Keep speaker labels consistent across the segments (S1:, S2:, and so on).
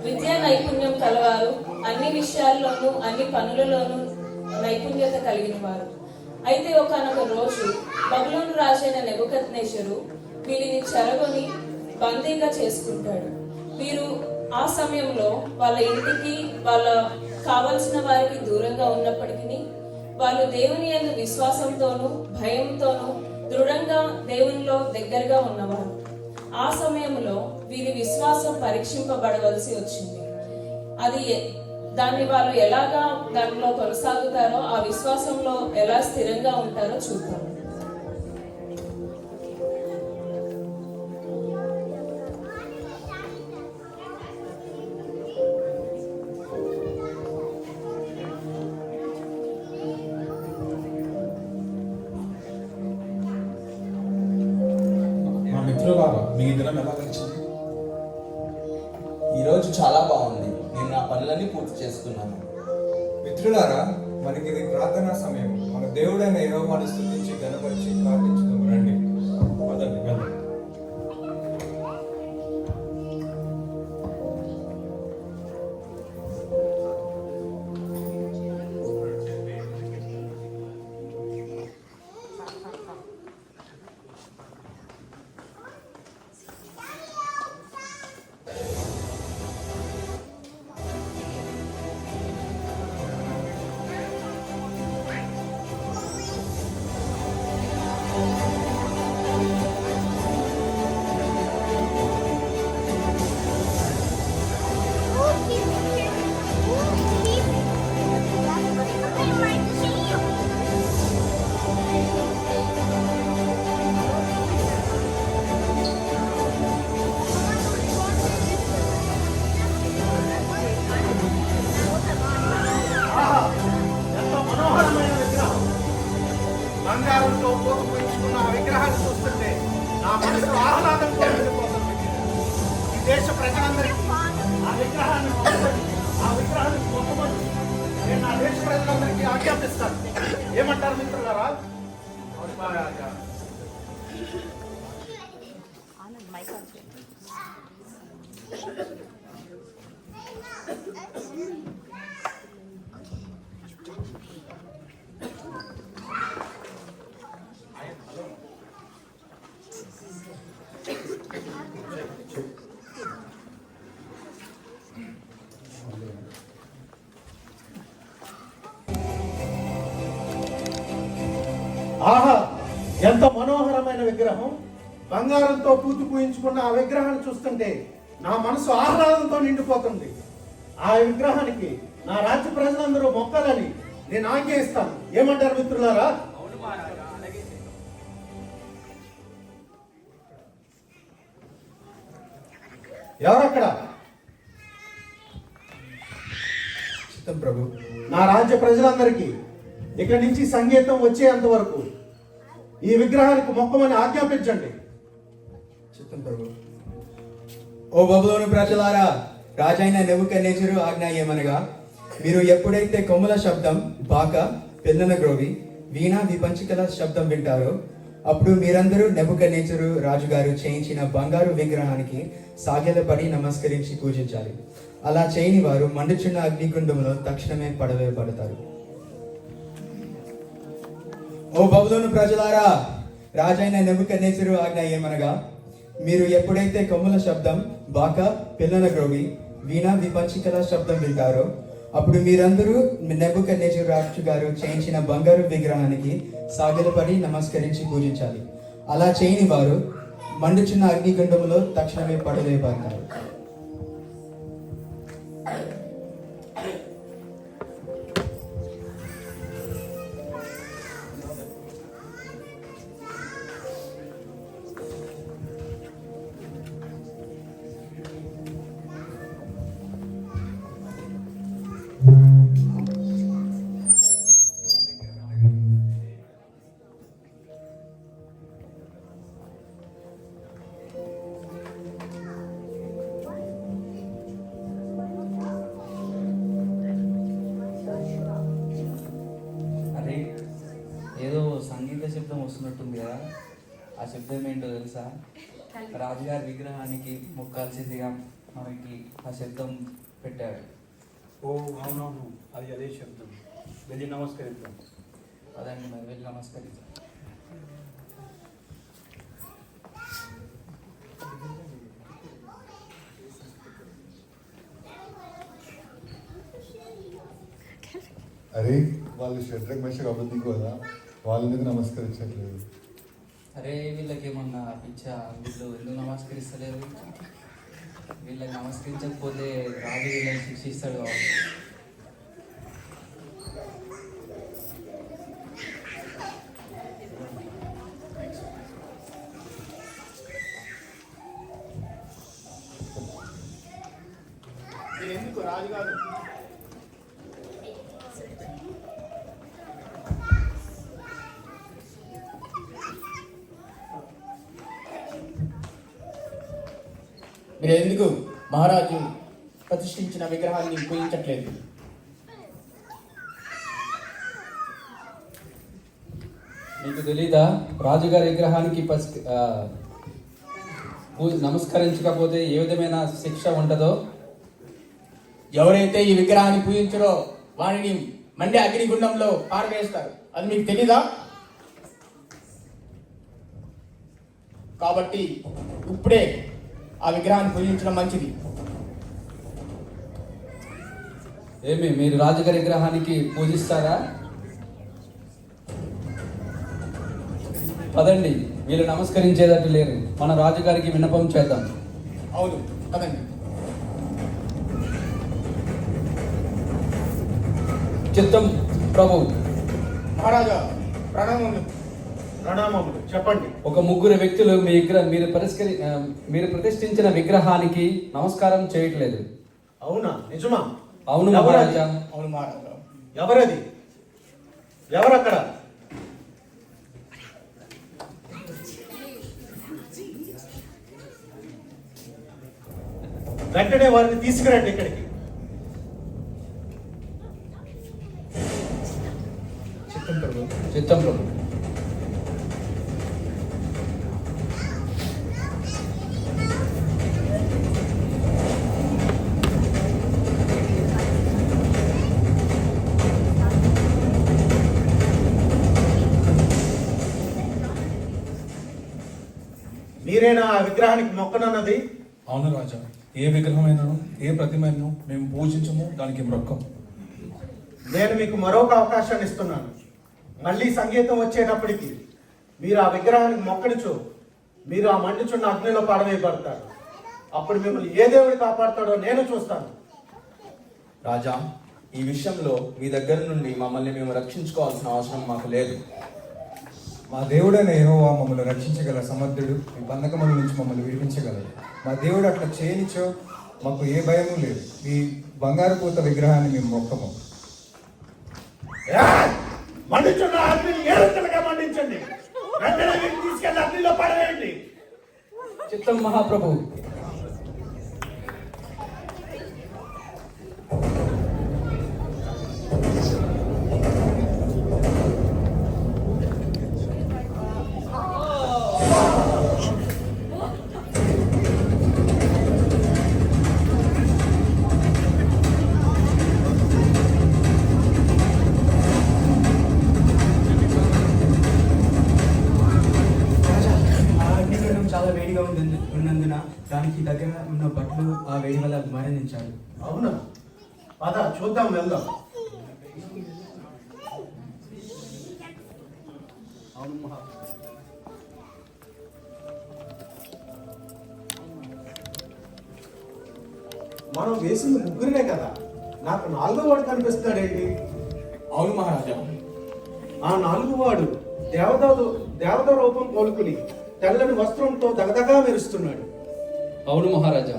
S1: విద్యా నైపుణ్యం కలవారు, అన్ని విషయాల్లోనూ అన్ని పనులలోనూ నైపుణ్యత కలిగిన వారు. అయితే ఒకానొక రోజు బబులోను రాజైన నెబుకద్నెజరు వీరిని చెరగొని బందీగా చేసుకుంటాడు. వీరు ఆ సమయంలో వాళ్ళ ఇంటికి వాళ్ళ కావలసిన వారికి దూరంగా ఉన్నప్పటికీ వాళ్ళు దేవుని యందు విశ్వాసంతోనూ భయంతోనూ దృఢంగా దేవునిలో దగ్గరగా ఉన్నవారు. ఆ సమయంలో వీరి విశ్వాసం పరీక్షింపబడవలసి వచ్చింది. దాన్ని వాళ్ళు ఎలాగా దానిలో కొనసాగుతారో, ఆ విశ్వాసంలో ఎలా స్థిరంగా ఉంటారో చూద్దాం.
S2: మా మిత్రులారా, మీ దినం ఎలా గడిచింది?
S3: ఈరోజు చాలా బాగుంది. నేను నా పనులన్నీ పూర్తి చేసుకున్నాను.
S4: మిత్రులారా, మనకి ఇది ప్రార్థనా సమయం. మన దేవుడైన యెహోవాను స్తుతించి ఘనపరిచి ప్రార్థించుదాం. రండి,
S2: పదండి, వెళ్దాం.
S5: బంగారంతో పోతుకున్న ఆ విగ్రహాన్ని చూస్తుంటే నా మనసు ఆహ్లాదంతో నిండిపోతుంది. ఈ దేశ ప్రజలందరికీ ఆ విగ్రహాన్ని మొక్కమని నేను నా దేశ ప్రజలందరికీ ఆజ్ఞాపిస్తాను. ఏమంటారు మిత్రులారా? ఆహా, ఎంత మనోహరమైన విగ్రహం! బంగారంతో పూర్తి పూయించుకున్న ఆ విగ్రహాన్ని చూస్తుంటే నా మనసు ఆహ్లాదంతో నిండిపోతుంది. ఆ విగ్రహానికి నా రాజ్య ప్రజలందరూ మొక్కాలని నేను ఆజ్ఞ ఇస్తాను. ఏమంటారు మిత్రులారా? ఎవరక్కడ?
S4: చిత్తం ప్రభు.
S5: నా రాజ్య ప్రజలందరికీ ఇక్కడి నుంచి సంగీతం వచ్చేంత వరకు ఈ విగ్రహానికి మొక్కమని ఆజ్ఞాపించండి.
S4: చిత్తం ప్రభు.
S6: ఓ బబులోను ప్రజలారా, రాజైన నెబుకద్నెజరు ఆజ్ఞ ఏమనగా, మీరు ఎప్పుడైతే కొమ్ముల శబ్దం, బాక, పిల్లన గ్రోవి, వీణ, విపంచికల శబ్దం వింటారో అప్పుడు మీరందరూ నెబుకద్నెజరు రాజుగారు చేయించిన బంగారు విగ్రహానికి సాగిలపడి నమస్కరించి పూజించాలి. అలా చేయని వారు మండుచున్న అగ్నిగుండంలో తక్షణమే పడవేయబడతారు. ఓ బబులోను ప్రజలారా, రాజైన నెబుకద్నెజరు ఆజ్ఞ ఏమనగా, మీరు ఎప్పుడైతే కొమ్ముల శబ్దం, బాక, పిల్లన గ్రోవి, వీణ, విపంచికల శబ్దం వింటారో అప్పుడు మీరందరూ నెబుకద్నెజరు రాజు గారు చేయించిన బంగారు విగ్రహానికి సాగిలపడి నమస్కరించి పూజించాలి. అలా చేయని వారు మండుచున్న అగ్నిగుండంలో తక్షణమే పడవేయబడతారు.
S7: ఏదో సంగీత శబ్దం వస్తున్నట్టుంది కదా, ఆ శబ్దం ఏంటో తెలుసా? రాజుగారి విగ్రహానికి మొక్కాల్సిందిగా మనకి ఆ శబ్దం పెట్టాడు.
S5: ఓ అవునవును, అది అదే శబ్దం. వెళ్ళి నమస్కరిద్దాం.
S7: పదండి మరి వెళ్ళి నమస్కరిద్దాం.
S8: అరే వాళ్ళు షడ్రక్ మెషక్ అబద్ధికి కదా, వాళ్ళ ఎందుకు నమస్కరించట్లేదు?
S7: అరే వీళ్ళకి ఏమన్నా పిచ్చా? వీళ్ళు ఎందుకు నమస్కరిస్తలేరు? వీళ్ళకి నమస్కరించకపోతే రాజు వీళ్ళని శిక్షిస్తాడు కావచ్చు.
S5: ఎందుకు రాజుగారు?
S9: మీరు ఎందుకు మహారాజు ప్రతిష్ఠించిన విగ్రహాన్ని పూజించట్లేదు?
S10: మీకు తెలీదా రాజుగారి విగ్రహానికి నమస్కరించకపోతే ఏ విధమైన శిక్ష ఉంటుందో?
S9: ఎవరైతే ఈ విగ్రహాన్ని పూజించరో వారిని మండే అగ్నిగుండంలో పారవేస్తారు. అది మీకు తెలీదా? కాబట్టి ఇప్పుడే ఆ విగ్రహాన్ని పూజించడం మంచిది.
S10: ఏమి మీరు రాజుగారి విగ్రహానికి పూజిస్తారా? పదండి, వీళ్ళు నమస్కరించేటట్టు లేరు. మన రాజుగారికి విన్నపం చేద్దాం.
S9: అవును, కదండి.
S10: చిత్తం ప్రభు.
S9: మహారాజా ప్రణామములు.
S5: ప్రణామములు. చెప్పండి.
S10: ఒక ముగ్గురు వ్యక్తులు మీరు ప్రతిష్ఠించిన విగ్రహానికి నమస్కారం చేయట్లేదు.
S5: అవునా? నిజమా?
S10: అవును మహారాజా.
S9: అవును మహారాజా.
S5: ఎవరది? ఎవరక్కడ? వెంటనే వారిని తీసుకురండి ఇక్కడికి.
S10: చిత్తం ప్రభు.
S5: మీరేనా ఆ విగ్రహానికి మొక్కనన్నది?
S2: అవును రాజా, ఏ విగ్రహమైనను ఏ ప్రతిమైనను మేము పూజించము, దానికి మొక్కం.
S5: నేను మీకు మరొక అవకాశాన్ని ఇస్తున్నాను. మళ్ళీ సంగీతం వచ్చేటప్పటికి మీరు ఆ విగ్రహానికి మొక్కనిచో మీరు ఆ మండుచున్న అగ్నిలో పడవేయబడతారు. అప్పుడు మిమ్మల్ని ఏ దేవుడు కాపాడుతాడో నేను చూస్తాను.
S3: రాజా, ఈ విషయంలో మీ దగ్గర నుండి మమ్మల్ని మేము రక్షించుకోవాల్సిన అవసరం మాకు లేదు.
S4: మా దేవుడైన యెహోవా మమ్మల్ని రక్షించగల సమర్థుడు. ఈ బంధకముల నుంచి మమ్మల్ని విడిపించగలడు. మా దేవుడు అట్లా చేయనిచో మాకు ఏ భయము లేదు. ఈ బంగారు పూత విగ్రహాన్ని మేము మొక్కము.
S5: మండించున్న అగ్నిని ఏడంతలుగా మండించండి. వెంటనే వీటిని తీసుకెళ్ళి అగ్నిలో పడవేయండి.
S10: చిత్తం మహాప్రభు.
S6: చాలా వేడిగా ఉన్నందున దానికి దగ్గర ఉన్న బట్టలు ఆ వేడి వల్ల మరణించాడు.
S5: అవునా? పద చూద్దాం, వెళ్దాం. మనం వేసింది ముగ్గురినే కదా, నాకు 4వ వాడు కనిపిస్తున్నాడేంటి?
S9: అవును మహారాజా.
S5: ఆ 4వ వాడు దేవత రూపం కోలుకుని తెల్లని వస్త్రంతో దగదగా మెరుస్తున్నాడు.
S10: అవును మహారాజా.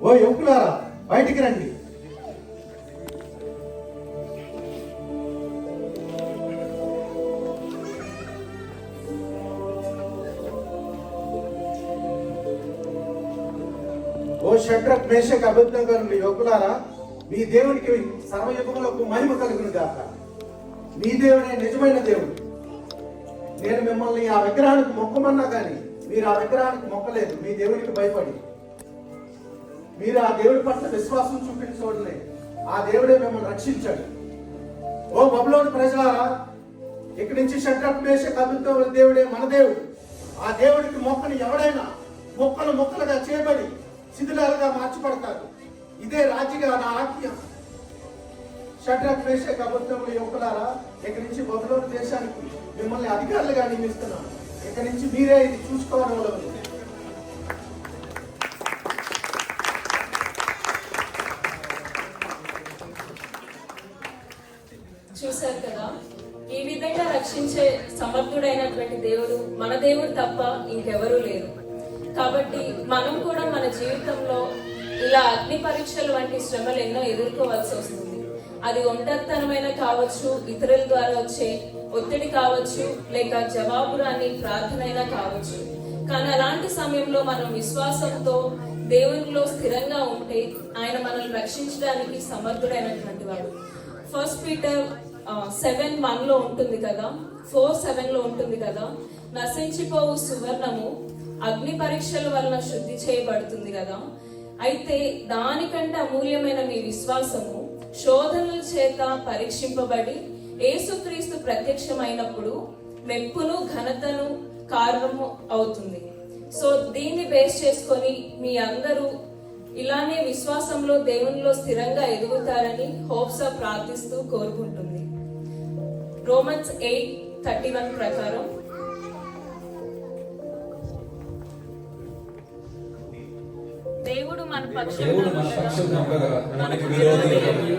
S5: ఓ యువకులారా, బయటికి రండి. ఓ షడ్రక్ మేషక్ అబేద్నెగో యువకులారా, మీ దేవునికి సర్వయుగములకు మహిమ కలుగును గాక. మీ దేవుడే నిజమైన దేవుడు. నేను మిమ్మల్ని ఆ విగ్రహానికి మొక్కమన్నా కానీ మీరు ఆ విగ్రహానికి మొక్కలేదు, మీ దేవుడికి భయపడి. మీరు ఆ దేవుడి పట్ల విశ్వాసం చూపించోడలే ఆ దేవుడే మిమ్మల్ని రక్షించాడు. ఓ బబులోను ప్రజలారా, ఇక్కడి నుంచి షడ్రక్ మేషక్ అబేద్నెగో దేవుడే మన దేవుడు. ఆ దేవుడికి మొక్కని ఎవడైనా మొక్కలు మొక్కలుగా చేయబడి శిథిలాలుగా మార్చబడతారు. ఇదే రాజుగా నా ఆజ్ఞ. షడ్రక్ మేషక్ అబేద్నెగో యువకులారా, ఇక్కడి నుంచి బబులోను దేశానికి మిమ్మల్ని అధికారులుగా నియమిస్తున్నాను. ఇక్కడి నుంచి మీరే ఇది చూసుకోవడం.
S1: చూశారు కదా, ఈ విధంగా రక్షించే సమర్థుడైనటువంటి దేవుడు మన దేవుడు తప్ప ఇంకెవరూ లేరు. కాబట్టి మనం కూడా మన జీవితంలో ఇలా అగ్ని పరీక్షలు వంటి శ్రమలు ఎన్నో ఎదుర్కోవాల్సి వస్తుంది. అది ఒంటరితనమైన కావచ్చు, ఇతరుల ద్వారా వచ్చే ఒత్తిడి కావచ్చు, లేక జవాబు రాని ప్రార్థన అయినా కావచ్చు. కానీ అలాంటి సమయంలో మనం విశ్వాసంతో దేవునిలో స్థిరంగా ఉంటే ఆయన మనల్ని రక్షించడానికి సమర్థుడైనటువంటి వాడు. 1 Peter 7:1 లో ఉంటుంది కదా, 4:7 లో ఉంటుంది కదా, నశించిపోవు సువర్ణము అగ్ని పరీక్షల వలన శుద్ధి చేయబడుతుంది కదా, అయితే దానికంటే అమూల్యమైన మీ విశ్వాసము శోధనల చేత పరీక్షింపబడి యేసుక్రీస్తు ప్రత్యక్షమైనప్పుడు మెప్పును ఘనతను కారణము అవుతుంది. సో దీన్ని బేస్ చేసుకొని మీ అందరూ ఇలానే విశ్వాసంలో దేవునిలో స్థిరంగా ఎదుగుతారని హోప్సా ప్రార్థిస్తూ కోరుకుంటుంది. రోమన్స్ 8:31 ప్రకారం దేవుడు మన పక్షంగా
S2: దేవుడు మన పక్షంగా ఉండగా మనకి విరోధి ఎవరు?